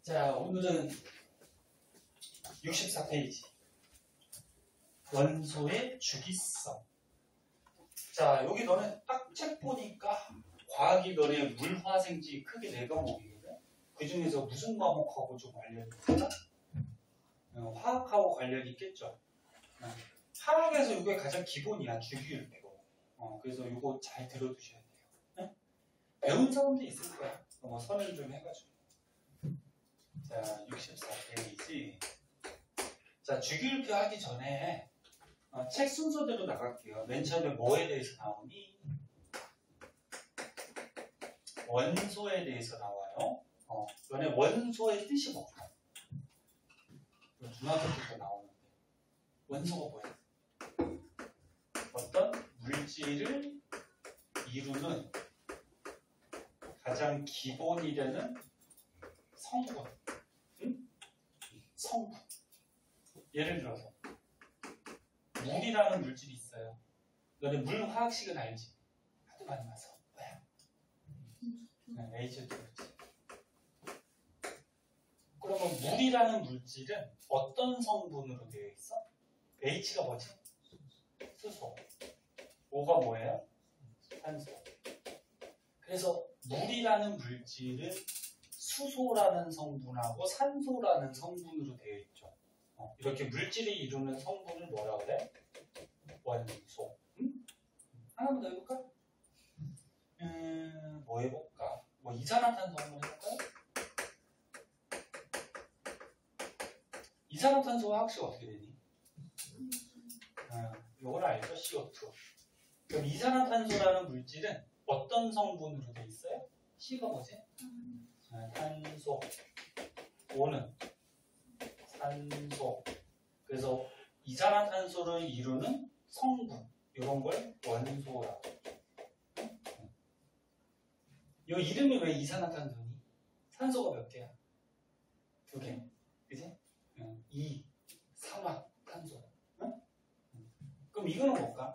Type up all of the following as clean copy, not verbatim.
자, 오늘은 64페이지. 원소의 주기성. 자, 여기 너네 딱 책 보니까 과학이 너네 물화생지 크게 4과목이거든. 그 중에서 무슨 과목하고 좀 관련이 있을까? 화학하고 관련이 있겠죠. 화학에서 이게 가장 기본이야, 주기율표. 그래서 이거 잘 들어두셔야 돼요. 네? 배운 사람도 있을 거야. 뭐 선을 좀 해가지고. 자, 64페이지. 자, 주기율표 하기 전에 책 순서대로 나갈게요. 맨 처음에 뭐에 대해서 나오니? 원소에 대해서 나와요. 너네 원소의 뜻이 뭘까? 중학교 때부터 나오는데. 원소가 뭐야? 어떤 물질을 이루는 가장 기본이 되는 성분. 응? 성분. 예를 들어서 물이라는 물질이 있어요. 너네 물 화학식은 알지? 하도 많이 마서. 뭐야? H2O 그렇지. 그러면 물이라는 물질은 어떤 성분으로 되어 있어? H가 뭐지? 수소. O가 뭐예요? 산소. 그래서 물이라는 물질은 수소라는 성분하고 산소라는 성분으로 되어 있죠. 이렇게 물질이 이루는 성분을 뭐라 그래? 원소. 응? 하나만 더 해볼까? 뭐 해볼까? 뭐 이산화탄소 한번 해볼까요? 이산화탄소 화학식 어떻게 되니? 요걸 알죠? CO2. 그럼 이산화탄소라는 물질은 어떤 성분으로 되어 있어요? C가 뭐지? 탄소. O는 산소. 그래서 이산화탄소를 이루는 성분, 이런 걸 원소라고. 이 이름이 왜 이산화탄소니? 산소가 몇 개야? 2개. 그지? 이산화탄소. 응? 그럼 이거는 뭘까?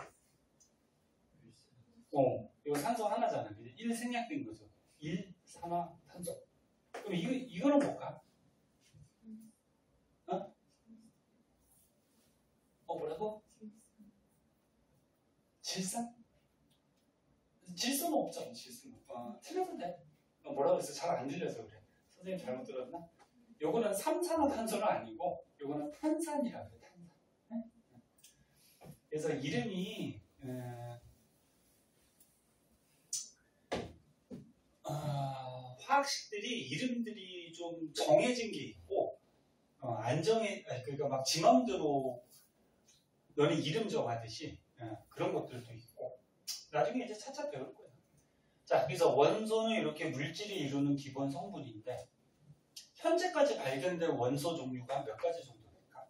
이거 산소 하나잖아. 그지? 1생략된 거죠. 1산화탄소. 그럼 이거는 뭘까? 뭐라고? 질산? 질소는 없죠. 질소는. 틀려도 돼. 뭐라고 그랬어? 잘 안 들려서 그래. 선생님 잘못 들었나? 요거는 삼산화탄소는 아니고 요거는 탄산이라 그래. 탄산. 네? 그래서 이름이 화학식들이 이름들이 좀 정해진 게 있고 그러니까 막 지 맘대로 너네 이름 정하듯이 그런 것들도 있고 나중에 이제 차차 배울 거야. 자, 그래서 원소는 이렇게 물질이 이루는 기본 성분인데 현재까지 발견된 원소 종류가 몇 가지 정도 될까?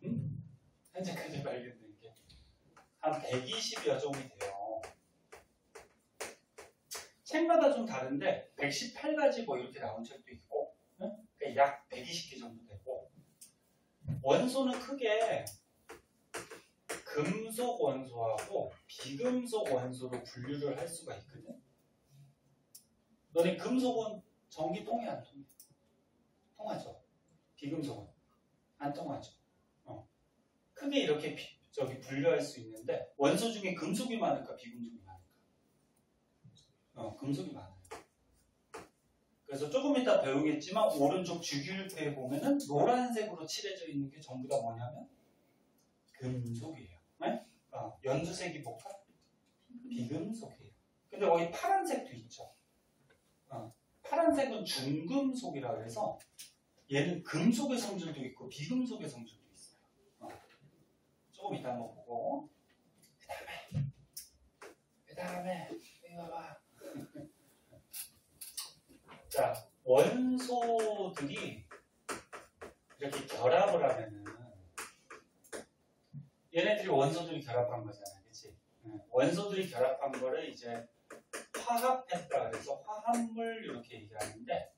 응? 현재까지 발견된 게 한 120여 종이 돼요. 책마다 좀 다른데 118가지 뭐 이렇게 나온 책도 있고 그러니까 약 120개 정도 되고 원소는 크게 금속 원소하고 비금속 원소로 분류를 할 수가 있거든. 너네 금속은 전기 통해 안 통해? 통하죠. 비금속은 안 통하죠. 크게 이렇게 분류할 수 있는데 원소 중에 금속이 많을까 비금속이 많을까? 금속이 많아요. 그래서 조금 이따 배우겠지만 오른쪽 주기율표에 보면은 노란색으로 칠해져 있는 게 전부 다 뭐냐면 금속이에요. 네? 연두색이 뭘까? 비금속이에요. 근데 거기 파란색도 있죠. 파란색은 중금속이라 그래서 얘는 금속의 성질도 있고 비금속의 성질도 있어요. 조금 이따 한번 보고 그 다음에 이거 봐봐. 자, 원소들이 이렇게 결합을 하면은 얘네들이 원소들이 결합한 거잖아요. 그치? 원소들이 결합한 거를 이제 화합했다 그래서 화합물 이렇게 얘기하는데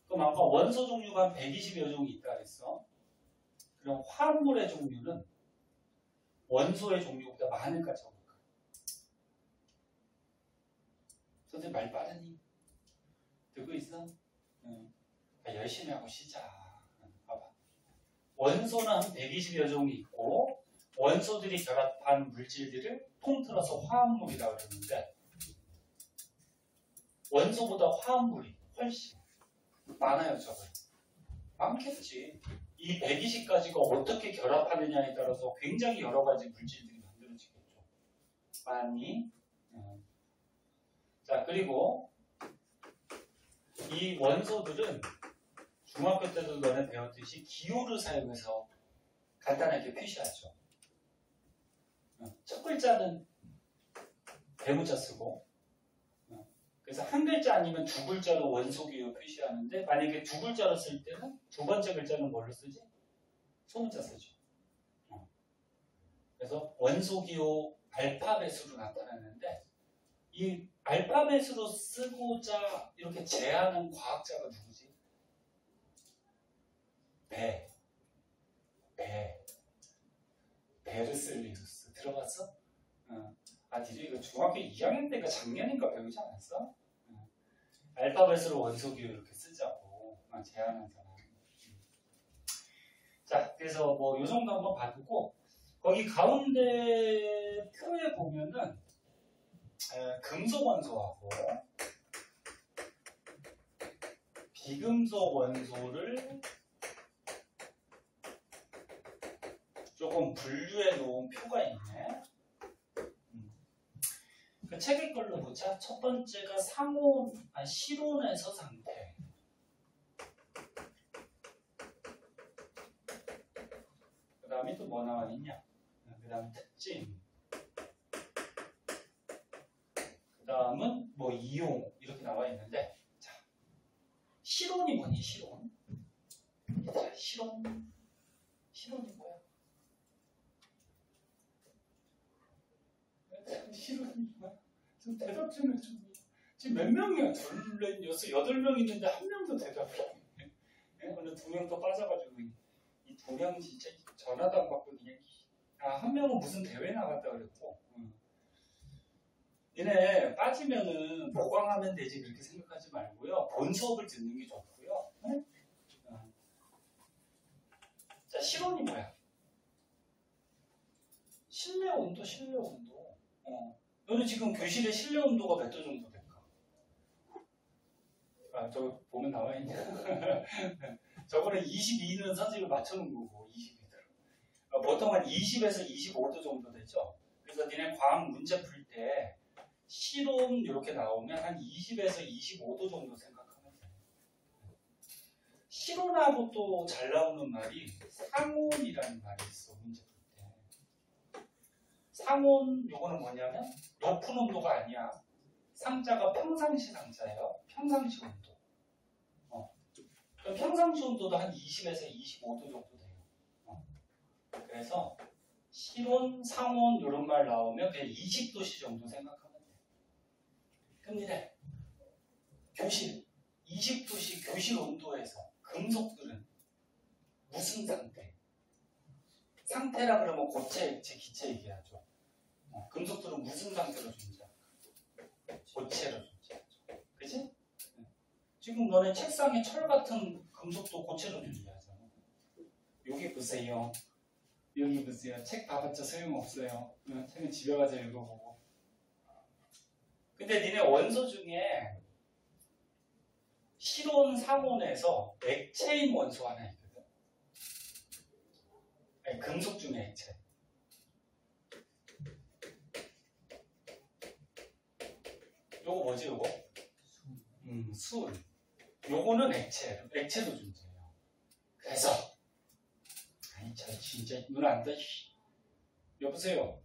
그럼 아까 원소 종류가 120여 종이 있다 그랬어. 그럼 화합물의 종류는 원소의 종류보다 많을까 적을까? 선생님 말 빠르니? 듣고 있어? 응. 열심히 하고 쉬자. 봐봐. 원소는 한 120여 종이 있고 원소들이 결합한 물질들을 통틀어서 화합물이라고 그러는데 원소보다 화합물이 훨씬 많아요. 저거 많겠지. 이 120가지가 어떻게 결합하느냐에 따라서 굉장히 여러 가지 물질들이 만들어지겠죠. 많이. 자, 그리고 이 원소들은 중학교 때도 너네 배웠듯이 기호를 사용해서 간단하게 표시하죠. 첫 글자는 대문자 쓰고 그래서 한 글자 아니면 두 글자로 원소 기호 표시하는데 만약에 두 글자로 쓸 때는 두 번째 글자는 뭘로 쓰지? 소문자 쓰죠. 그래서 원소 기호 알파벳으로 나타나는데 이 알파벳으로 쓰고자 이렇게 제안한 과학자가 누구지? 베르셀리우스 들어봤어? 니들 이거 중학교 2학년 때인가 작년인가 배우지 않았어? 알파벳으로 원소기호 이렇게 쓰자고 제안한 사람. 자, 그래서 뭐 요 정도 한번 봐두고 거기 가운데 표에 보면은 금속 원소하고 비금속 원소를 조금 분류해 놓은 표가 있네. 그 책의 걸로 보자. 첫 번째가 실온에서 상태. 그 다음에 또 뭐 나와 있냐? 그 다음에 특징. 그 다음은 뭐 이용 이렇게 나와 있는데, 자, 실온이 뭐니? 실온. 자, 실온이 뭐야? 실온이 뭐야? 좀 대답 좀 해줘. 지금 몇 명이야? 둘, 넷, 여섯, 8명 있는데 한 명도 대답을 안 해. 오늘 2명 더 빠져가지고 이 2명 진짜 전화도 안 받고 그냥 한 명은 무슨 대회 나갔다 그랬고 얘네 빠지면은 보강하면 되지 그렇게 생각하지 말고요. 본 수업을 듣는 게 좋고요. 자, 실온이 뭐야? 실내 온도. 너는 지금 교실의 실내 온도가 몇 도 정도 될까? 저거 보면 나와 있냐? 저거는 22는 선생님이 맞춰놓은 거고 22도. 보통 한 20에서 25도 정도 되죠. 그래서 니네 과학 문제 풀 때 실온 이렇게 나오면 한 20에서 25도 정도 생각하면 돼요. 실온하고 또 잘 나오는 말이 상온이라는 말이 있어. 문제 풀 때. 상온 요거는 뭐냐면 높은 온도가 아니야. 상자가 평상시 상자예요. 평상시 온도. 평상시 온도도 한 20에서 25도 정도 돼요. 그래서 실온, 상온 이런 말 나오면 그냥 20도씨 정도 생각하면 돼요. 근데 교실 20도씨 교실 온도에서 금속들은 무슨 상태? 상태라 그러면 고체, 액체, 기체 얘기하죠. 금속들은 무슨 상태로 존재할까? 고체로 존재하죠. 그치? 지금 너네 책상에 철 같은 금속도 고체로 존재하잖아. 여기 보세요. 여기 보세요. 책 봐봤자 소용없어요. 책은 집에 가서 읽어보고. 근데 니네 원소 중에 실온, 상온에서 액체인 원소 하나 있거든. 아니, 금속 중에 액체. 요거 뭐지 요거? 술. 요거는 액체도 존재해요. 그래서 아니 저 진짜 눈 안 떠. 여보세요.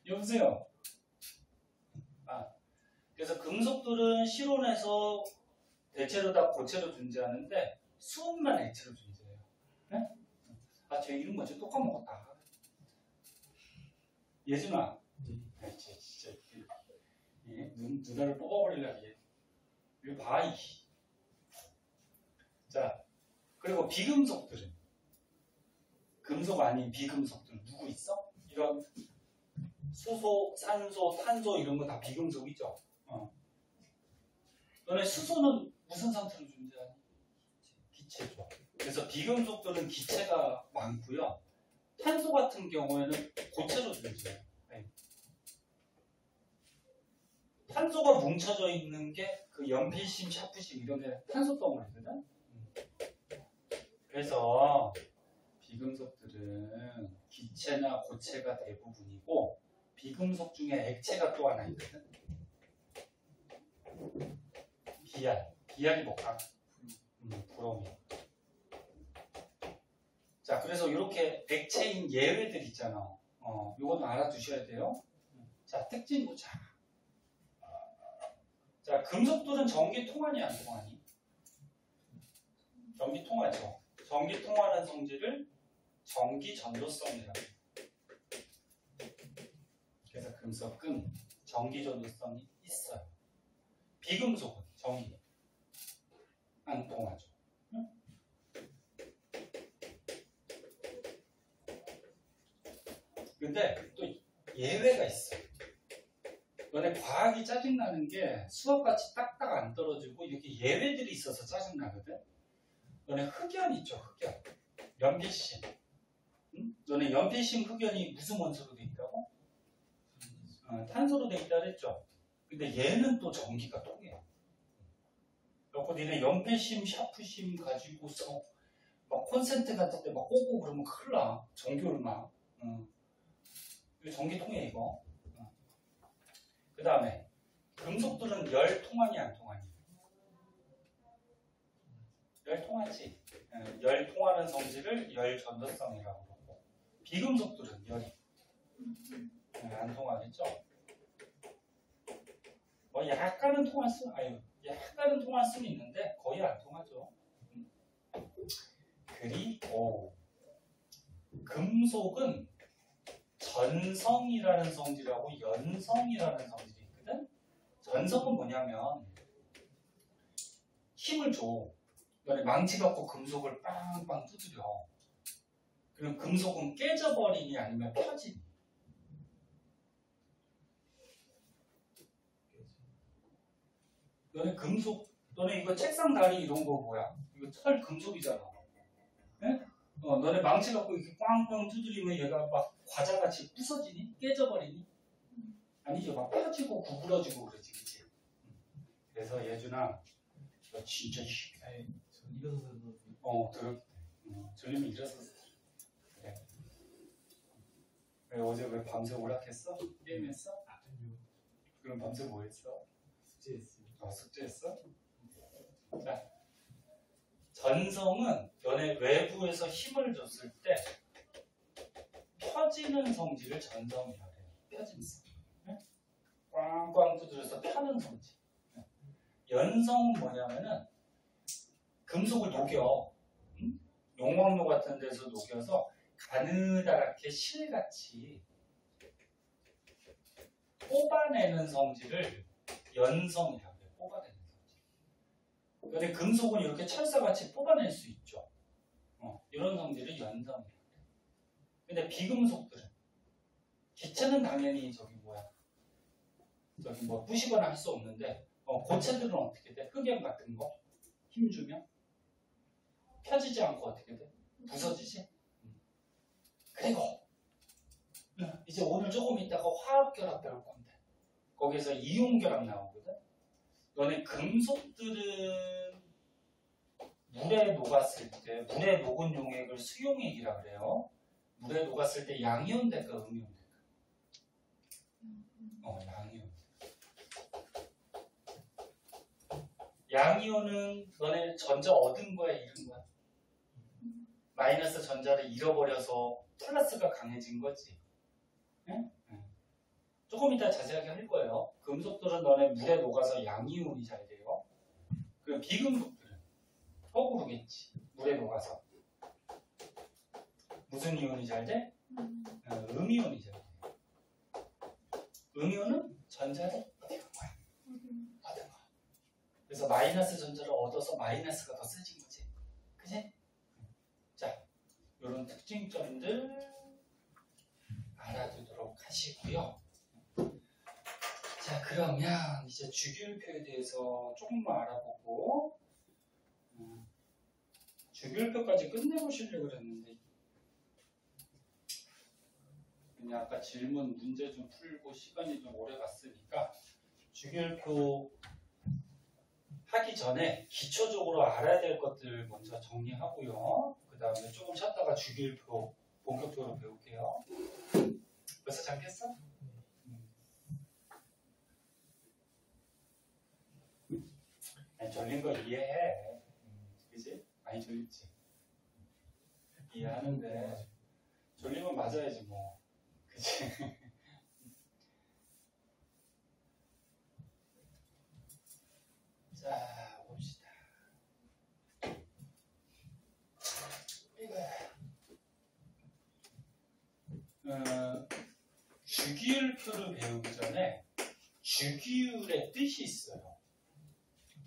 여보세요. 그래서 금속들은 실온에서 대체로 다 고체로 존재하는데 수온만 액체로 존재해요. 네? 제 이름 뭐지? 또 까먹었다. 예준아. 진짜 누나를 뽑아버리려고 얘. 이거 봐. 자, 그리고 비금속들은 금속 아닌 비금속들은 누구 있어? 이런 수소, 산소, 탄소 이런 거 다 비금속이죠. 너네 수소는 무슨 상태로 존재하니? 기체죠. 그래서 비금속들은 기체가 많고요. 탄소 같은 경우에는 고체로 존재해요. 네. 탄소가 뭉쳐져 있는 게 그 연필심, 샤프심 이런 게 탄소 덩어리거든. 그래서 비금속들은 기체나 고체가 대부분이고 비금속 중에 액체가 또 하나 있거든. 비알이 뭘까? 브롬이. 자, 그래서 이렇게 액체인 예외들 있잖아. 요것도 알아두셔야 돼요. 자, 특징 보자. 자, 금속들은 전기 통하니 안 통하니? 전기 통하죠. 전기 통하는 성질을 전기 전도성이라고 해요. 그래서 금속은 전기 전도성이 있어요. 비금속은 전기 안 통하죠. 응? 근데 또 예외가 있어요. 너네 과학이 짜증나는 게 수학같이 딱딱 안 떨어지고 이렇게 예외들이 있어서 짜증나거든. 너네 흑연 있죠, 흑연. 연필심. 응? 너네 연필심 흑연이 무슨 원소로 돼 있다고? 탄소로 돼 있다 그랬죠. 근데 얘는 또 전기가 통해요. 그래서 니네 연필심, 샤프심 가지고서 막 콘센트 같은 데 막 꽂고 그러면 큰일 나. 전기 얼마. 이거 전기 통해 이거. 그 다음에 금속들은 열 통하니 안 통하니? 열 통하지. 열 통하는 성질을 열 전도성이라고 그러고 비금속들은 열이 안 통하겠죠. 뭐 약간은 통할 수는 있는데 거의 안 통하죠. 그리고 금속은 전성이라는 성질하고 연성이라는 성질이 있거든. 전성은 뭐냐면 힘을 줘. 너네 망치 갖고 금속을 빵빵 두드려. 그럼 금속은 깨져버리니 아니면 펴지니? 너네 이거 책상 다리 이런 거 뭐야? 이거 철 금속이잖아. 네? 너네 망치 갖고 이렇게 꽝꽝 두드리면 얘가 막 과자같이 부서지니? 깨져버리니? 아니죠. 막 펴지고 구부러지고 그러지, 그치? 그래서 예준아, 너 진짜 쉽게. 일어서서 들었기 때문에. 졸리면 일어서서. 그래. 어제 왜 밤새 오락했어? 게임했어? 아니요. 그럼 밤새 뭐 했어? 숙제했어요. 숙제했어? 자, 전성은 너네 외부에서 힘을 줬을 때 펴지는 성질을 전성이라고 해요. 펴짐성. 네? 꽝꽝 두드려서 펴는 성질. 네. 연성은 뭐냐면은 금속을 녹여. 용광로 같은 데서 녹여서 가느다랗게 실같이 뽑아내는 성질을 연성이라고 해요. 뽑아내는 성질. 근데 금속은 이렇게 철사같이 뽑아낼 수 있죠. 이런 성질을 연성이라고 해요. 근데 비금속들은 기체는 당연히 저기 뭐 부시거나 할 수 없는데 고체들은 어떻게 돼? 흑연 같은 거 힘주면 펴지지 않고 어떻게 돼? 부서지지? 그리고 이제 오늘 조금 있다가 화학결합 배울 건데 거기에서 이온결합 나오거든. 너네 금속들은 물에 녹았을 때 물에 녹은 용액을 수용액이라 그래요. 물에 녹았을 때 양이온 될까 음이온 될까? 양이온. 양이온은 너네 전자 얻은 거야 잃은 거야? 마이너스 전자를 잃어버려서 플러스가 강해진 거지. 응? 조금 이따 자세하게 할 거예요. 금속들은 너네 물에 녹아서 양이온이 잘 돼요. 그리고 비금속들은 거꾸로겠지. 물에 녹아서 무슨 이온이 잘 돼? 음이온이 잘 돼. 음이온은 전자를 얻은 거야. 얻은 거. 그래서 마이너스 전자를 얻어서 마이너스가 더 세진 거지. 그치? 자, 이런 특징점들 알아두도록 하시고요. 자, 자, 그러면 이제 주기율표에 대해서 조금만 알아보고 주기율표까지 끝내보시려고 그랬는데 그냥 아까 질문 문제 좀 풀고 시간이 좀 오래 갔으니까 주기율표 하기 전에 기초적으로 알아야 될 것들 먼저 정리하고요. 그 다음에 조금 쉬었다가 주기율표 본격적으로 배울게요. 벌써 잠겼어? 아니, 졸린 거 이해해. 그치? 많이 졸렸지? 이해하는데 졸리면 맞아야지 뭐. 그치? 자, 봅시다. 주기율표를 배우기 전에 주기율의 뜻이 있어요.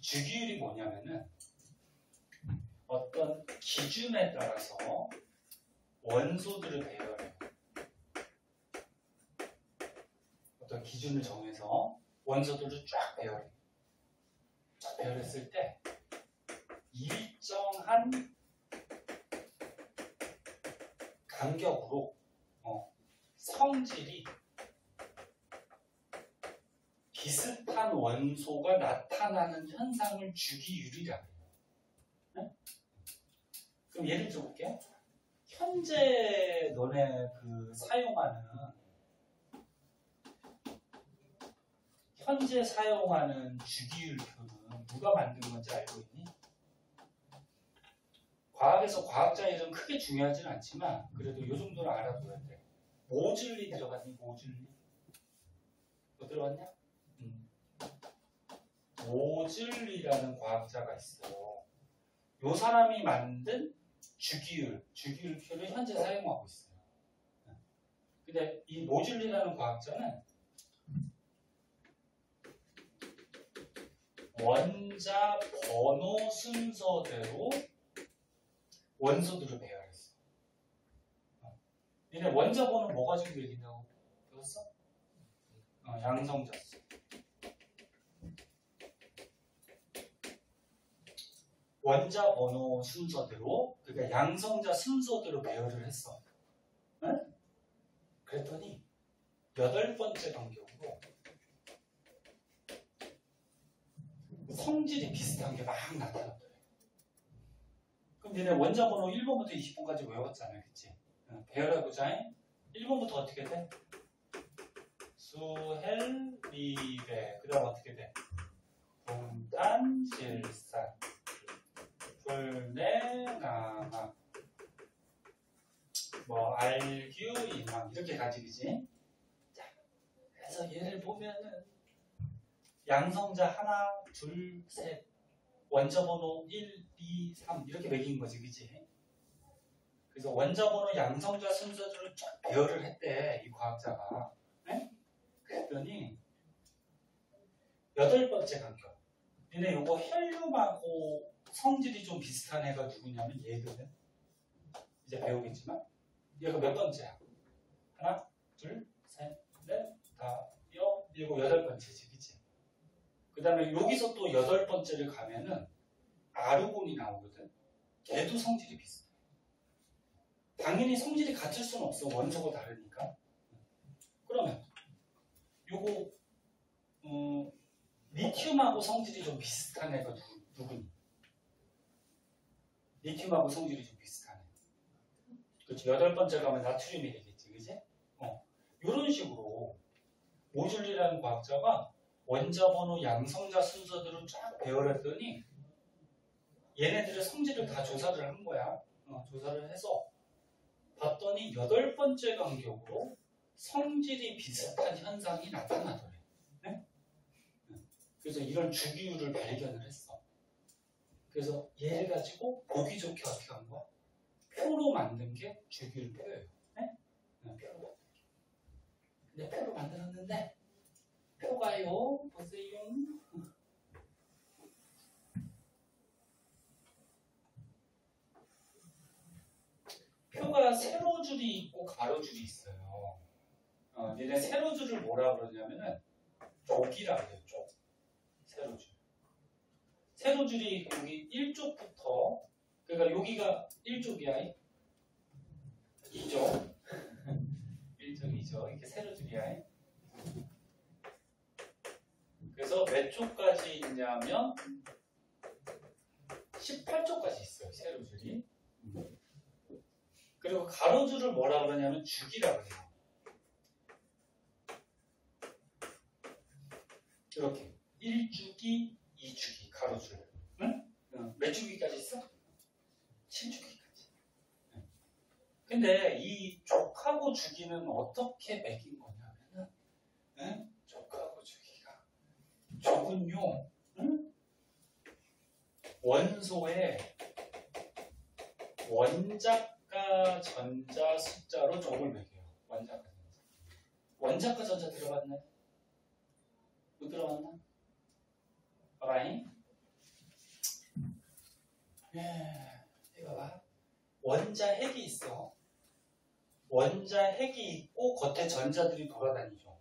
주기율이 뭐냐면은 어떤 기준에 따라서 원소들을 배열해요. 어떤 기준을 정해서 원소들을 쫙 배열해요. 쫙 배열했을 때 일정한 간격으로 성질이 비슷한 원소가 나타나는 현상을 주기율이라고 해요. 네? 그럼 예를 들어볼게요. 현재 너네 현재 사용하는 주기율표는 누가 만든 건지 알고 있니? 과학에서 과학자 이름 크게 중요하지는 않지만 그래도 이 정도는 알아둬야 돼. 모즐리 들어갔니? 모즐리? 뭐 들어갔냐? 모즐리라는 과학자가 있어요. 이 사람이 만든 주기율표를 현재 사용하고 있어요. 근데 이 모즐리라는 과학자는 원자 번호 순서대로 원소들을 배열했어. 얘네 원자 번호 뭐 가지고 얘기냐고 배웠어? 양성자수. 원자 번호 순서대로, 그러니까 양성자 순서대로 배열을 했어. 응? 그랬더니 8번째 간격으로 성질이 비슷한 게 막 나타났더래. 그럼 얘네 원자 번호 1번부터 20번까지 외웠잖아, 그치? 배열해보자. 1번부터 어떻게 돼? 수헬, 리베. 그 다음 어떻게 돼? 분단, 질산, 불내나막, 알규, 이막 이렇게 가지, 그지? 자, 그래서 얘를 보면은 양성자 하나, 둘, 셋, 원자 번호 1, 2, 3 이렇게 매긴 거지, 그지? 그래서 원자 번호 양성자 순서들을 쫙 배열을 했대, 이 과학자가. 네? 그랬더니 8번째 간격. 얘네 요거 헬륨하고 성질이 좀 비슷한 애가 누구냐면 얘거든. 이제 배우겠지만 얘가 몇 번째야? 하나, 둘, 셋, 넷, 다, 일곱, 8번째지, 그치? 그 다음에 여기서 또 8번째를 가면은 아르곤이 나오거든. 걔도 성질이 비슷해. 당연히 성질이 같을 수는 없어. 원소가 다르니까. 그러면 요거 리튬하고 성질이 좀 비슷한 애가 누구니? 리튬하고 성질이 좀 비슷한 애. 그렇지. 8번째 가면 나트륨이 되겠지. 그지? 이런 식으로 모즐리라는 과학자가 원자 번호 양성자 순서대로 쫙 배열했더니 얘네들의 성질을 다 조사를 한 거야. 조사를 해서 봤더니 8번째 간격으로 성질이 비슷한 현상이 나타나더래. 네? 그래서 이런 주기율을 발견을 했어. 그래서 얘를 가지고 보기 좋게 어떻게 한 거야? 표로 만든 게 주기율표예요. 네? 표로. 근데 표로 만들었는데 표가요. 보세요. 표가 세로줄이 있고 가로줄이 있어요. 얘네 세로줄을 뭐라 그러냐면은 쪽이라고 해요. 쪽. 세로줄. 세로줄이 여기 1쪽부터 그러니까 여기가 1쪽이야. 2쪽. 1쪽, 2쪽. 이렇게 세로줄이야. 그래서 몇 쪽까지 있냐면 18쪽까지 있어요. 세로줄이. 그리고 가로줄을 뭐라 그러냐면 주기라고 해요. 이렇게 1주기, 2주기 가로줄. 응? 몇 주기까지 있어? 7주기까지. 근데 이 족하고 주기는 어떻게 매긴 거냐면은 응? 족하고 주기가 족은요 응? 원소의 원자과 전자 숫자로 족을 매겨요. 원자과 전자. 원자과 전자 들어봤나요? 못 들어봤나? alright? 이거 봐. 원자핵이 있어. 원자핵이 있고 겉에 전자들이 돌아다니죠.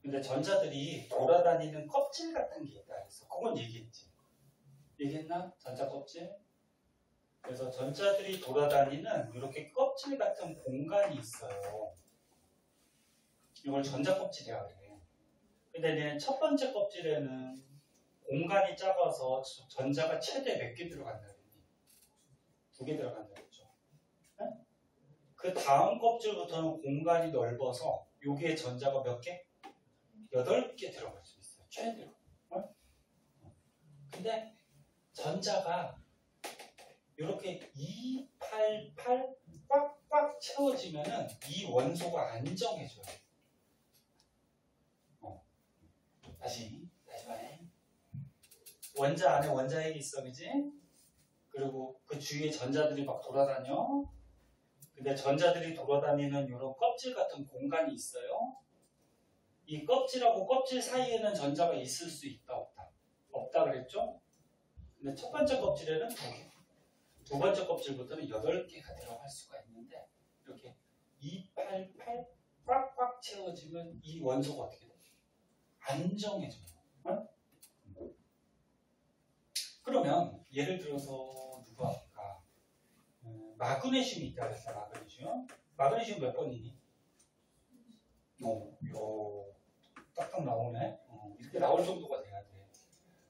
근데 전자들이 돌아다니는 껍질 같은 게 있다 그래서 그건 얘기했지. 얘기했나? 전자 껍질? 그래서 전자들이 돌아다니는 이렇게 껍질 같은 공간이 있어요. 이걸 전자 껍질이라고 그래. 근데 얘는 첫 번째 껍질에는 공간이 작아서 전자가 최대 몇 개 들어간다 그랬니? 2개 들어간다 그랬죠. 네? 그 다음 껍질부터는 공간이 넓어서 여기에 전자가 몇 개? 8개 들어갈 수 있어요. 최대로. 근데 전자가 이렇게 288 꽉꽉 채워지면은 이 원소가 안정해져요. 다시 봐요. 원자 안에 원자핵이 있어, 그지? 그리고 그 주위에 전자들이 막 돌아다녀. 근데 전자들이 돌아다니는 이런 껍질 같은 공간이 있어요. 이 껍질하고 껍질 사이에는 전자가 있을 수 있다, 없다? 없다 그랬죠? 근데 첫 번째 껍질에는 2개. 두 번째 껍질부터는 8개가 들어갈 수가 있는데 이렇게 288 꽉꽉 채워지면 이 원소가 어떻게 돼? 안정해져요. 어? 그러면 예를 들어서 누가 할까? 마그네슘이 있다 그랬어. 마그네슘 몇 번이니? 딱딱 나오네. 이렇게 나올 정도가 돼야 돼.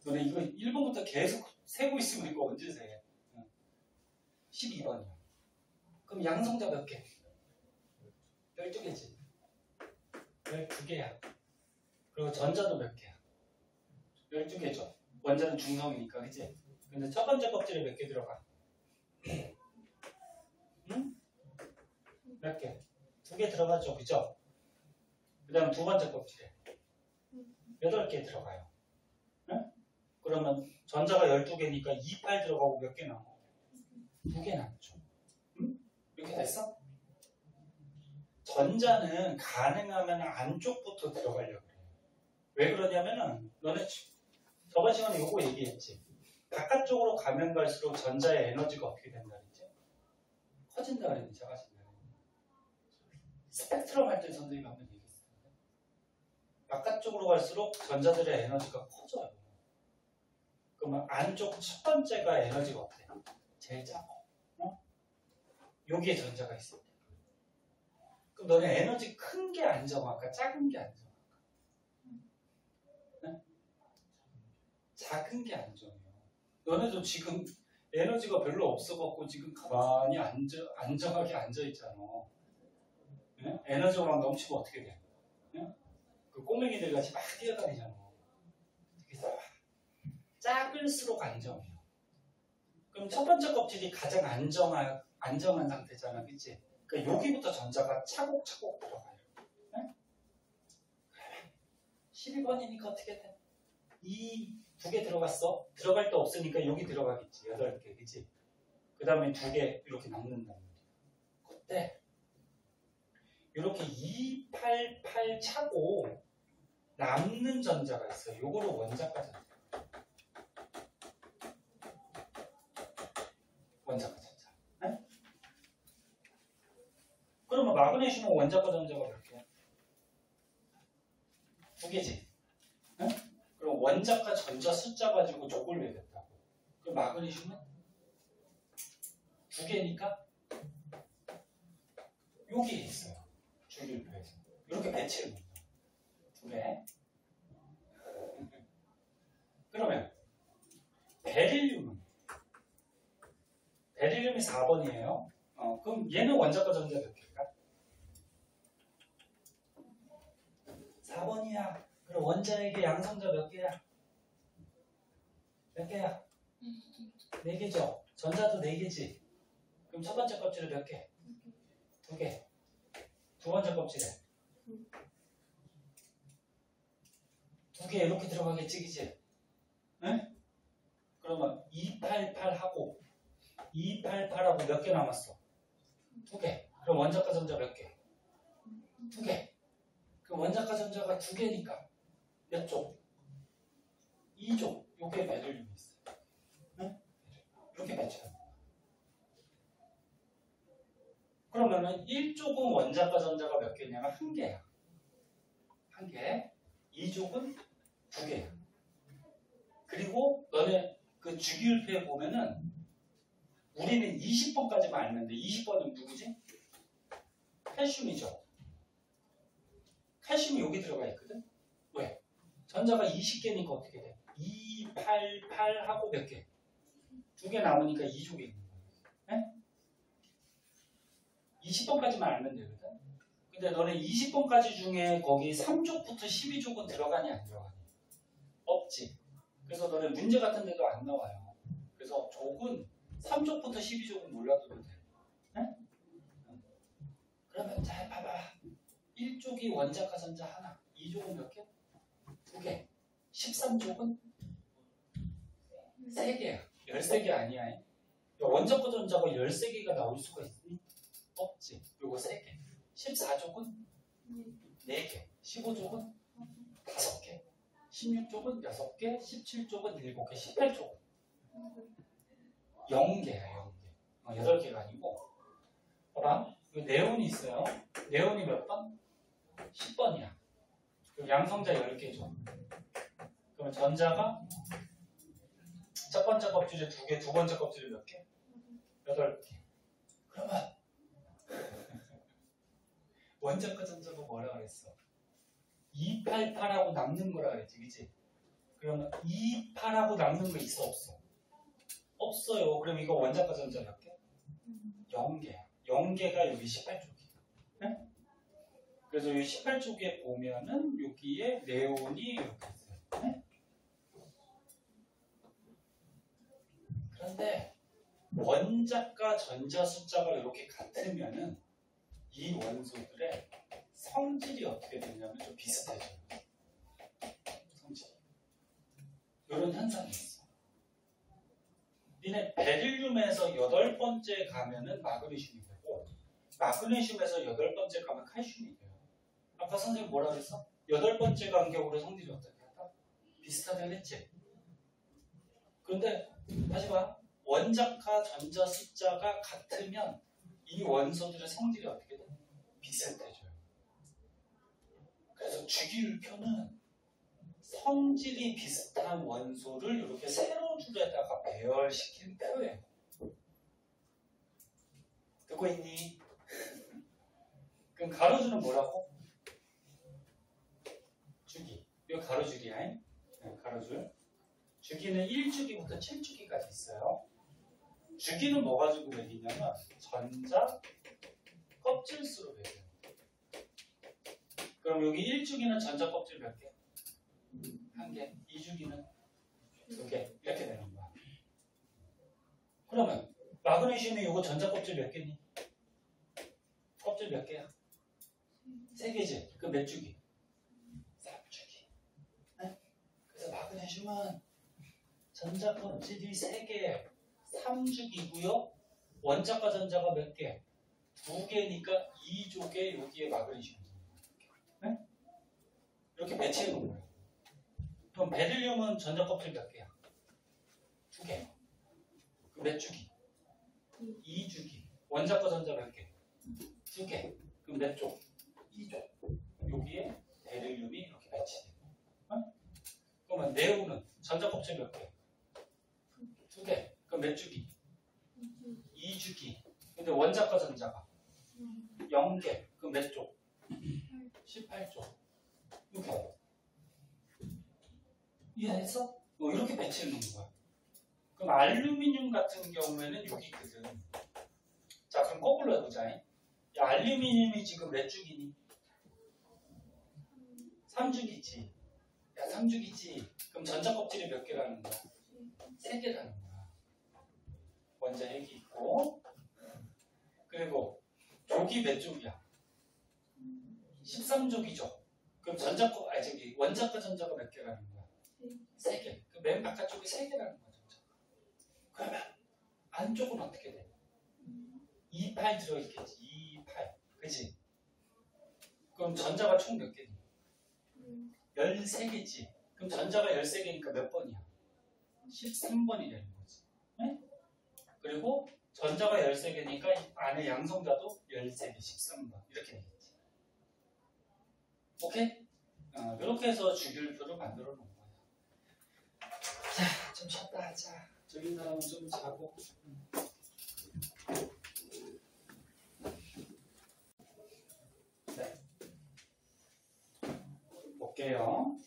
너네 이거 1번부터 계속 세고 있으면 이거 언제 세? 12번이야. 그럼 양성자 몇 개? 12개지. 12개야. 그리고 전자도 몇 개야? 12개죠. 원자는 중성이니까, 그치? 근데 첫 번째 껍질에 몇 개 들어가? 응? 몇 개? 2개 들어가죠, 그죠? 그 다음 두 번째 껍질에 8개 들어가요. 응? 그러면 전자가 12개니까 28 들어가고 몇 개 남아? 2개 남죠. 응? 이렇게 됐어? 전자는 가능하면 안쪽부터 들어가려고 해요. 왜 그러냐면은 너네 저번 시간에 요거 얘기했지. 바깥쪽으로 가면 갈수록 전자의 에너지가 어떻게 된다 그랬지? 커진다 그랬지, 작아진다 그랬지. 스펙트럼 할 때 선생님이 한번 얘기했어요. 바깥쪽으로 갈수록 전자들의 에너지가 커져요. 그러면 안쪽 첫 번째가 에너지가 어때? 제일 작아. 여기에 전자가 있을 때. 그럼 너네 에너지 큰 게 안정할까? 작은 게 안정할까? 네? 작은 게 안정해요. 너네도 지금 에너지가 별로 없어갖고 지금 가만히 안정하게 앉아있잖아. 네? 에너지가 막 넘치고 어떻게 돼? 네? 그 꼬맹이들 같이 막 뛰어다니잖아. 그래서 작을수록 안정해요. 그럼 첫 번째 껍질이 가장 안정한 상태잖아, 그치? 그러니까 여기부터 전자가 차곡차곡 들어가요. 네? 12번이니까 어떻게 돼? 이 2개 들어갔어? 들어갈 데 없으니까 여기 들어가겠지. 8개, 그치? 그 다음에 2개 이렇게 남는단 말이야. 그때 이렇게 288 차고 남는 전자가 있어요. 요거를 원자과 전자. 원자과 전자. 네? 그러면 마그네슘은 원자과 전자가 몇 개야? 2개지. 원자과 전자 숫자 가지고 족을 매겼다고. 그 마그네슘은 2개니까 여기에 있어요. 주기율표에서. 이렇게 배치해 놓는 거예요. 2개. 그러면 베릴륨이 4번이에요. 그럼 얘는 원자과 전자 몇 개일까? 4번이야. 그럼 원자에게 양성자 몇 개야? 몇 개야? 4개죠. 전자도 4개지. 그럼 첫 번째 껍질에 몇 개? 2개. 두 번째 껍질에 2개 이렇게 들어가겠지, 그치? 응? 그러면 288하고 몇 개 남았어? 2개. 그럼 원자과 전자 몇 개? 2개. 그럼 원자과 전자가 2개니까 몇 쪽? 2쪽. 요게 베릴륨이 있어요. 응? 이렇게 배치합니다. 그러면은 1쪽은 원자과 전자가 몇 개냐면 1개야. 1개. 2쪽은 2개야. 그리고 너네 그 주기율표에 보면은 우리는 20번까지만 알면 돼. 20번은 누구지? 칼슘이죠. 칼슘이 여기 들어가 있거든. 왜? 전자가 20개니까 어떻게 돼? 288하고 몇 개? 2개 남으니까 2족이 있는 거야. 20번까지만 알면 되거든. 근데 너네 20번까지 중에 거기 3족부터 12족은 들어가니 안 들어가니? 없지. 그래서 너네 문제 같은 데도 안 나와요. 그래서 족은 3족부터 12족은 몰라도 돼. 그러면 잘 봐봐. 1족이 원자과 전자 하나, 2족은 몇 개? 2개. 13족은 3개야. 13개 아니야. 원자과 전자가 13개가 나올 수가 있니? 없지. 요거 3개. 14족은 4개. 15족은 5개. 16족은 6개. 17족은 7개. 18족은 0개야. 0개. 8개가 아니고. 봐봐. 네온이 있어요. 네온이 몇 번? 10번이야. 그럼 양성자 10개죠. 그러면 전자가 첫 번째 껍질에 2개, 두 번째 껍질에 몇 개? 8개. 그러면 원자과 전자가 뭐라 그랬어? 288하고 남는 거라 그랬지, 그치? 그러면 28하고 남는 거 있어, 없어? 없어요. 그럼 이거 원자과 전자 몇 개? 0개야. 0개가 여기 18쪽이야. 네? 그래서 이 18쪽에 보면은 여기에 네온이 이렇게 있어요. 네? 그런데 원자과 전자 숫자가 이렇게 같으면은 이 원소들의 성질이 어떻게 되냐면 좀 비슷해져요. 성질. 이런 현상이 있어. 니네 베릴륨에서 8번째 가면은 마그네슘이 되고 마그네슘에서 8번째 가면 칼슘이 돼요. 아까 선생님 뭐라 그랬어? 8번째 간격으로 성질이 어떻게 할까? 비슷하다 그랬지? 그런데 다시 봐. 원자과 전자 숫자가 같으면 이 원소들의 성질이 어떻게 돼? 비슷해져요. 그래서 주기율표는 성질이 비슷한 원소를 이렇게 세로 줄에다가 배열시킨 표예요. 듣고 있니? 그럼 가로줄은 뭐라고? 주기. 이거 가로줄이야. 네, 가로줄. 주기는 1주기부터 7주기까지 있어요. 주기는 뭐 가지고 매기냐면 전자 껍질수로 매겨요. 그럼 여기 1주기는 전자 껍질 몇 개? 1개. 2주기는 2개. 이렇게 되는 거야. 그러면 마그네슘이 이거 전자 껍질 몇 개니? 껍질 몇 개야? 3개지. 그 몇 주기? 3주기. 네? 그래서 마그네슘은 전자 껍질이 3개, 3주기고요. 원자과 전자가 몇 개? 2개니까 2족에 여기에 마그네슘이 있는 거예요. 네? 이렇게 배치해 놓은 거예요. 그럼 베릴륨은 전자 껍질 몇 개야? 2개. 몇 주기? 2주기. 원자과 전자 몇 개? 2개. 그럼 몇 쪽? 2쪽. 여기에 베릴륨이 이렇게 배치돼요. 어? 그러면 네온은 전자 껍질 몇 개? 2개. 그럼 몇 주기? 2주기. 근데 원자과 전자가 0개. 그럼 몇 쪽? 18쪽. 이렇게. 이해했어? 이렇게 배치해 놓은 거야. 그럼 알루미늄 같은 경우에는 여기 있거든. 자, 그럼 거꾸로 해보자. 야, 알루미늄이 지금 몇 주기니? 3주기지. 야, 3주기지. 그럼 전자 껍질이 몇 개라는 거야? 3개라는 거야. 원자 핵이 있고. 그리고 족이 몇 족이야? 13족이죠. 그럼 원자과 전자가 몇 개라는 거야? 3개. 그 맨 바깥쪽이 3개라는 거야, 전자. 그러면 안쪽은 어떻게 돼? 2팔 들어있겠지. 2팔. 그치? 그럼 전자가 총 몇 개니? 13개지. 그럼 전자가 13개니까 몇 번이야? 13번이 되는 거지. 네? 그리고 전자가 13개니까 안에 양성자도 13개, 13번. 이렇게 되겠지. 오케이? 이렇게 해서 주기율표를 만들어 놓은 거야. 자, 좀 쉬었다 하자. 저기 사람은 좀 자고. 네. 볼게요.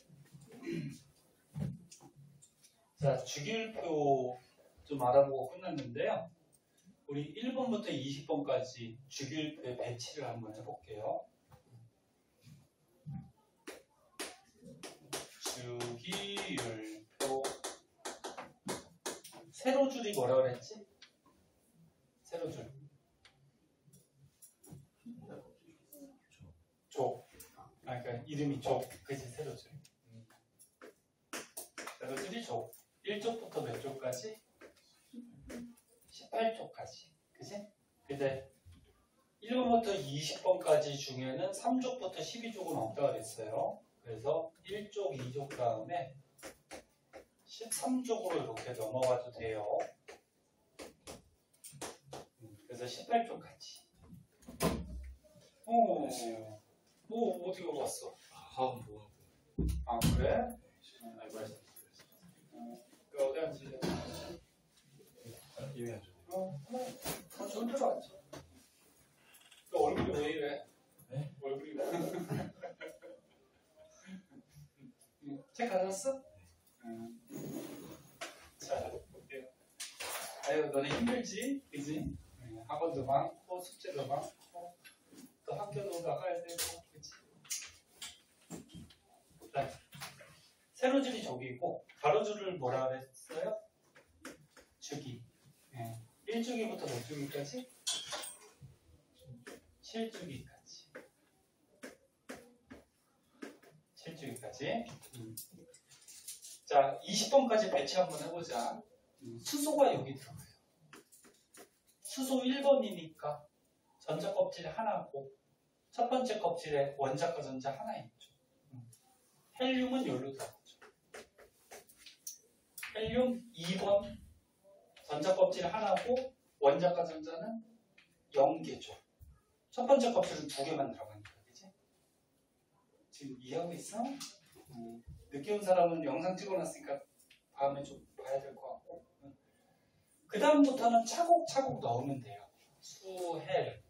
자, 주기율표 좀 알아보고 끝났는데요. 우리 1번부터 20번까지 주기율표의 배치를 한번 해볼게요. 주기율표. 세로줄이 뭐라 그랬지? 세로줄. 족. 그러니까 이름이 족. 그치, 세로줄. 세로줄이 족. 1쪽부터 몇 쪽까지? 18쪽까지. 그치? 근데 1번부터 20번까지 중에는 3쪽부터 12쪽은 없다고 그랬어요. 그래서 1쪽, 2쪽 다음에 13쪽으로 이렇게 넘어가도 돼요. 그래서 18쪽까지. 어떻게 봤어? 아, 그래? 어디 앉을래? 이해하죠. 좋은 데로 앉아. 너 얼굴이 왜 이래? 네? 얼굴이 왜 이래? 책 가져왔어? 자, 볼게요. 아유, 너네 힘들지? 그지? 학원도 많고, 숙제도 많고, 또 학교도 나가야 되고, 그치? 자, 세로줄이 저기고, 가로줄을 뭐라 그랬어요? 주기. 1주기부터 몇 주기까지? 7주기까지. 7주기까지. 자, 20번까지 배치 한번 해보자. 수소가 여기 들어가요. 수소 1번이니까 전자 껍질 하나고, 첫 번째 껍질에 원자과 전자 하나 있죠. 헬륨은 여기로 들어가죠. 헬륨 2번 전자 껍질 하나고, 원자과 전자는 0개죠. 첫 번째 껍질은 2개만 들어가니까, 그치? 지금 이해하고 있어? 늦게 온 사람은 영상 찍어놨으니까 다음에 좀 봐야 될 것 같고. 그 다음부터는 차곡차곡 넣으면 돼요. 수헬,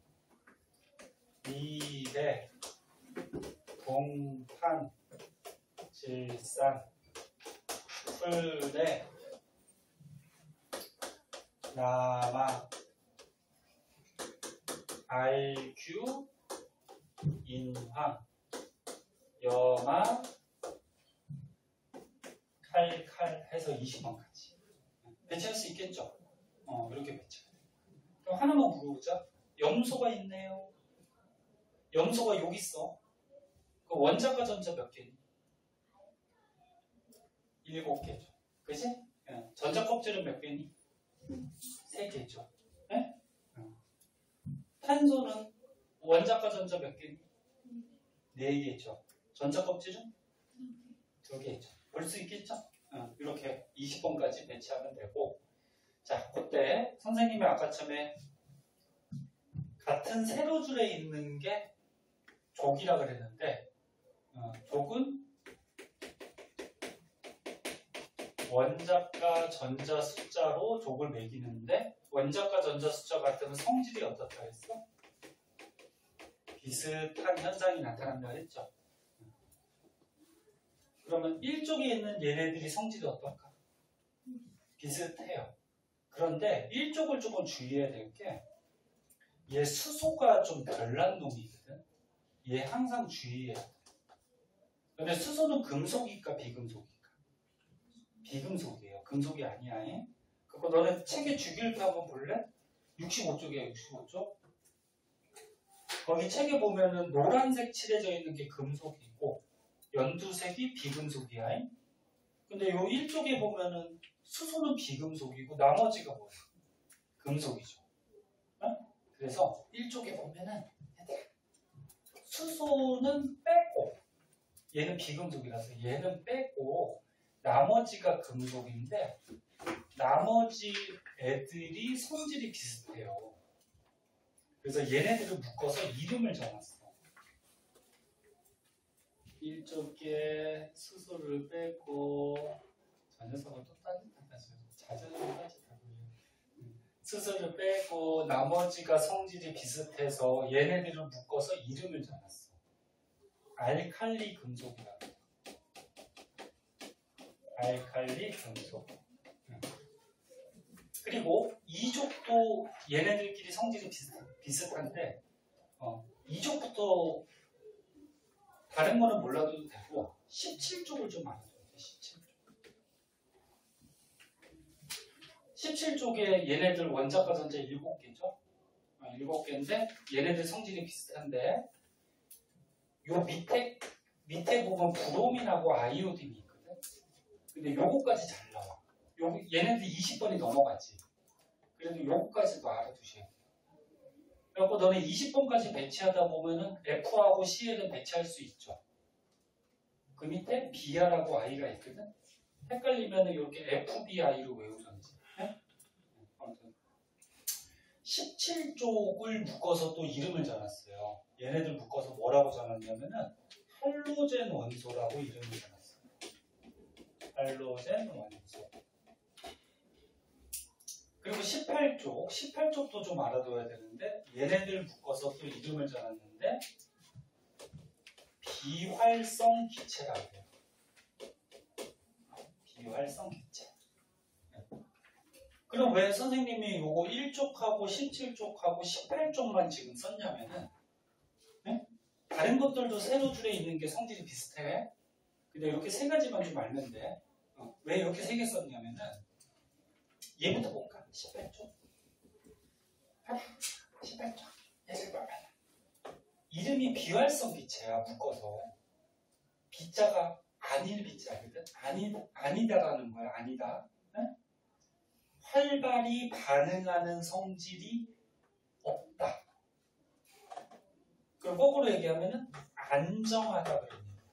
미래, 동탄, 질산, 풀레, 남아, 알규, 인황, 염화, 칼칼 해서 20번까지 배치할 수 있겠죠? 이렇게 배치해야 돼요. 그럼 하나만 물어보자. 염소가 있네요. 염소가 여기 있어. 그 원자과 전자 몇 개니? 7개죠. 그치? 전자 껍질은 몇 개니? 3개죠. 네? 탄소는 원자과 전자 몇 개니? 4개죠. 전자 껍질은 2개죠. 볼 수 있겠죠? 이렇게 20번까지 배치하면 되고, 자, 그때 선생님이 아까 처음에 같은 세로줄에 있는 게 족이라 그랬는데, 족은 원자과 전자 숫자로 족을 매기는데 원자과 전자 숫자 같으면 성질이 어떻다 했어? 비슷한 현상이 나타난다 했죠. 그러면 1족에 있는 얘네들이 성질이 어떨까? 비슷해요. 그런데 1족을 조금 주의해야 될 게 얘 수소가 좀 별난 놈이거든. 얘 항상 주의해야 돼. 근데 수소는 금속일까 비금속일까? 비금속이에요. 금속이 아니야. 그거 너네 책에 주기율표 한번 볼래? 65쪽이야. 65쪽. 거기 책에 보면은 노란색 칠해져 있는 게 금속이고 연두색이 비금속이야. 근데 요 1쪽에 보면은 수소는 비금속이고 나머지가 뭐야? 금속이죠. 그래서 1쪽에 보면은 수소는 빼고 얘는 비금속이라서 얘는 빼고 나머지가 금속인데 나머지 애들이 성질이 비슷해요. 그래서 얘네들을 묶어서 이름을 정했어. 1쪽에 수소를 빼고 저 녀석은 또 따뜻하다. 자전거 따뜻하고 수소를 빼고 나머지가 성질이 비슷해서 얘네들을 묶어서 이름을 정했어. 알칼리 금속이라고. 알칼리 금속. 그리고 2족도 얘네들끼리 성질이 비슷한데 2족부터 다른 거는 몰라도 되고 17족을 좀 알아둬야 돼. 17족에 얘네들 원자과 전자 7개죠. 7개인데 얘네들 성질이 비슷한데 요 밑에 보면 브로민하고 아이오딘이 있거든. 근데 요거까지 잘 나와. 얘네들 20번이 넘어가지. 그래도 요거까지도 알아두셔야 돼요. 그래서 너네 20번까지 배치하다 보면은 F하고 C에는 배치할 수 있죠. 그 밑에 Br하고 I가 있거든. 헷갈리면은 이렇게 FBI로 외우던지. 네? 아무튼 17쪽을 묶어서 또 이름을 정했어요. 얘네들 묶어서 뭐라고 정했냐면은 할로젠 원소라고 이름을 정했어요. 할로젠 원소. 그리고 18쪽도 좀 알아둬야 되는데 얘네들 묶어서 또 이름을 정했는데 비활성 기체라고 해요. 비활성 기체. 그럼 왜 선생님이 요거 1쪽하고 17쪽하고 18쪽만 지금 썼냐면은 다른 것들도 세로 줄에 있는 게 성질이 비슷해. 근데 이렇게 세 가지만 좀 알면 돼. 왜 이렇게 세 개 썼냐면은 얘부터 볼까? 18쪽. 18쪽. 얘를 봐봐. 이름이 비활성 기체야. 묶어서. 비자가 아닐 비자거든. 아니다라는 거야. 아니다. 활발히 반응하는 성질이 없다. 그럼 거꾸로 얘기하면은 안정하다 그럽니다.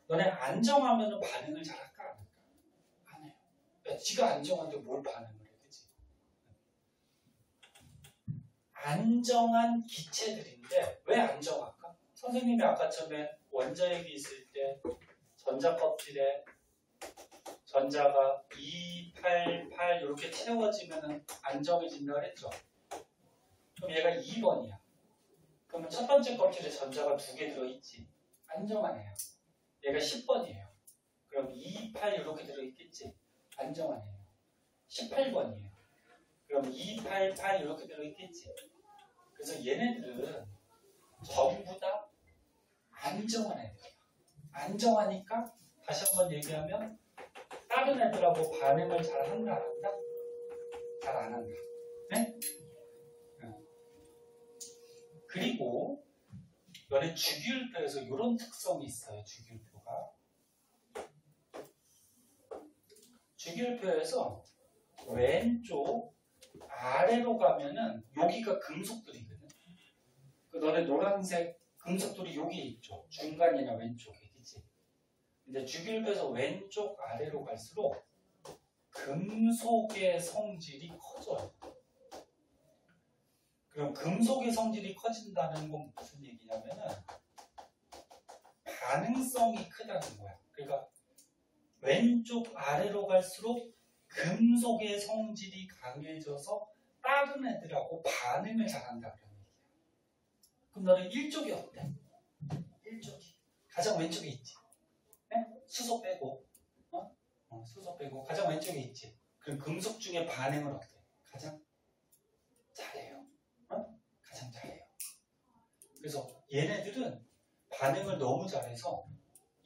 너네 안정하면은 반응을 잘할까 안 할까? 안 해요. 야, 지가 안정한데 뭘 반응을 해, 그치? 안정한 기체들인데 왜 안정할까? 선생님이 아까 처음에 원자핵이 있을 때 전자 껍질에 전자가 2, 8, 8 이렇게 채워지면 안정해진다 그랬죠? 그럼 얘가 2번이야. 그러면 첫 번째 껍질에 전자가 2개 들어있지. 안정하네요. 얘가 10번이에요. 그럼 2, 8 이렇게 들어있겠지. 안정하네요. 18번이에요. 그럼 2, 8, 8 이렇게 들어있겠지. 그래서 얘네들은 전부 다 안정한 애들이야. 안정하니까 다시 한번 얘기하면 다른 애들하고 반응을 잘 한다 안 한다? 잘 안 한다. 네? 그리고 너네 주기율표에서 이런 특성이 있어요. 주기율표에서 왼쪽 아래로 가면은 여기가 금속들이거든. 너네 노란색 금속들이 여기 있죠. 중간이나 왼쪽에, 그치? 근데 주기율표에서 왼쪽 아래로 갈수록 금속의 성질이 커져요. 그럼 금속의 성질이 커진다는 건 무슨 얘기냐면은 반응성이 크다는 거야. 그러니까 왼쪽 아래로 갈수록 금속의 성질이 강해져서 다른 애들하고 반응을 잘한다 그런 얘기야. 그럼 너는 1쪽이 어때? 1쪽이 가장 왼쪽에 있지. 네? 수소 빼고 수소 빼고 가장 왼쪽에 있지. 그럼 금속 중에 반응을 어때? 가장 잘해요. 가장 잘해요. 그래서 얘네들은 반응을 너무 잘해서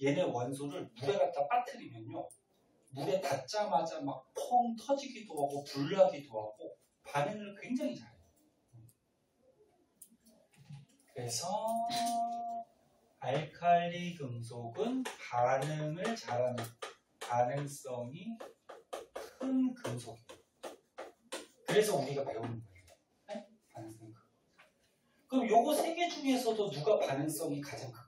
얘네 원소를 물에 갖다 빠뜨리면요. 물에 닿자마자 막 펑 터지기도 하고 불나기도 하고 반응을 굉장히 잘해요. 그래서 알칼리 금속은 반응을 잘하는 반응성이 큰 금속이에요. 그래서 우리가 배우는 거예요. 네? 반응성이 큰. 그럼 요거 세 개 중에서도 누가 반응성이 가장 클까?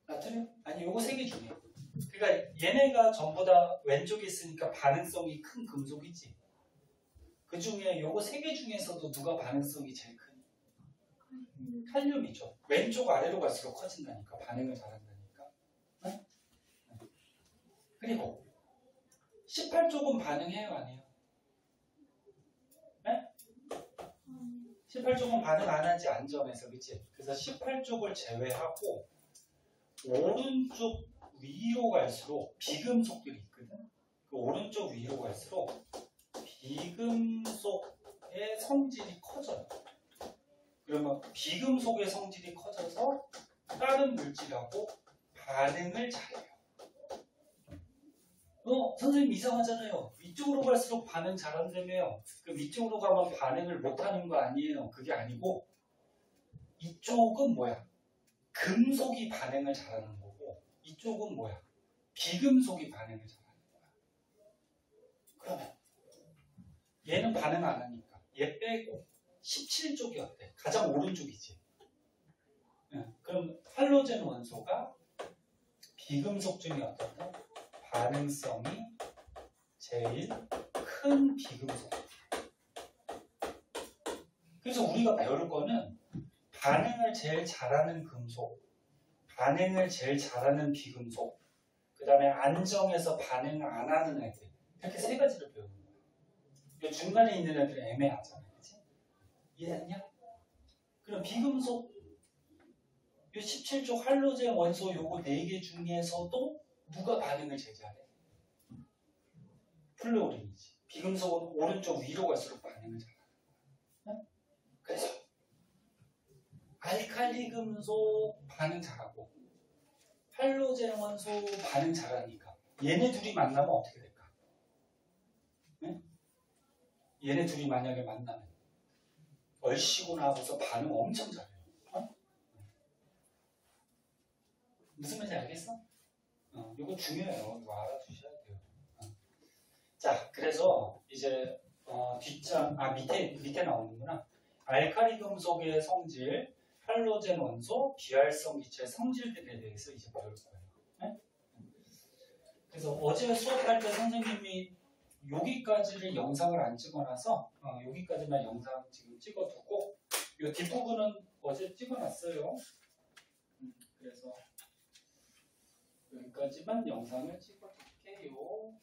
나트륨? 아니 요거 세 개 중에. 그러니까 얘네가 전부 다 왼쪽에 있으니까 반응성이 큰 금속이지. 그 중에 요거 세 개 중에서도 누가 반응성이 제일 크니? 칼륨이죠. 왼쪽 아래로 갈수록 커진다니까. 반응을 잘한다니까. 네? 그리고 18쪽은 반응해요, 안 해요? 네? 18쪽은 반응 안 하지, 안전해서. 그치? 그래서 18쪽을 제외하고 오른쪽 위로 갈수록 비금속들이 있거든. 그 오른쪽 위로 갈수록 비금속의 성질이 커져요. 그러면 비금속의 성질이 커져서 다른 물질하고 반응을 잘해요. 선생님 이상하잖아요. 이쪽으로 갈수록 반응 잘한다며요. 그럼 이쪽으로 가면 반응을 못하는 거 아니에요. 그게 아니고 이쪽은 뭐야? 금속이 반응을 잘하는 거고 이쪽은 뭐야? 비금속이 반응을 잘하는 거야. 그러면 얘는 반응 안 하니까 얘 빼고 17쪽이 어때? 가장 오른쪽이지. 그럼 할로젠 원소가 비금속 중에 어떻다? 반응성이 제일 큰 비금속. 그래서 우리가 배울 거는 반응을 제일 잘하는 금속, 반응을 제일 잘하는 비금속, 그 다음에 안정해서 반응을 안 하는 애들. 이렇게 세 가지를 배우는 거야. 이 중간에 있는 애들은 애매하잖아. 그치? 이해했냐? 그럼 비금속, 이 17쪽 할로젠 원소 요거 4개 중에서도 누가 반응을 제일 잘해? 플루오린이지. 비금속은 오른쪽 위로 갈수록 반응을 잘하는 거야. 네? 그래서 알칼리 금속 반응 잘하고 할로젠 원소 반응 잘하니까 얘네 둘이 만나면 어떻게 될까? 네? 얘네 둘이 만약에 만나면 얼씨구 나와서 반응 엄청 잘해요. 무슨 말인지 알겠어? 이거 중요해요. 이거 알아두셔야 돼요. 자, 그래서 이제 뒷장 밑에 나오는구나. 알칼리 금속의 성질, 할로젠 원소, 비활성 기체의 성질들에 대해서 이제 배울 거예요. 네? 그래서 어제 수업할 때 선생님이 여기까지를 영상을 안 찍어놔서 여기까지만 영상 지금 찍어두고 이 뒷부분은 어제 찍어놨어요. 그래서 여기까지만 영상을 찍어둘게요.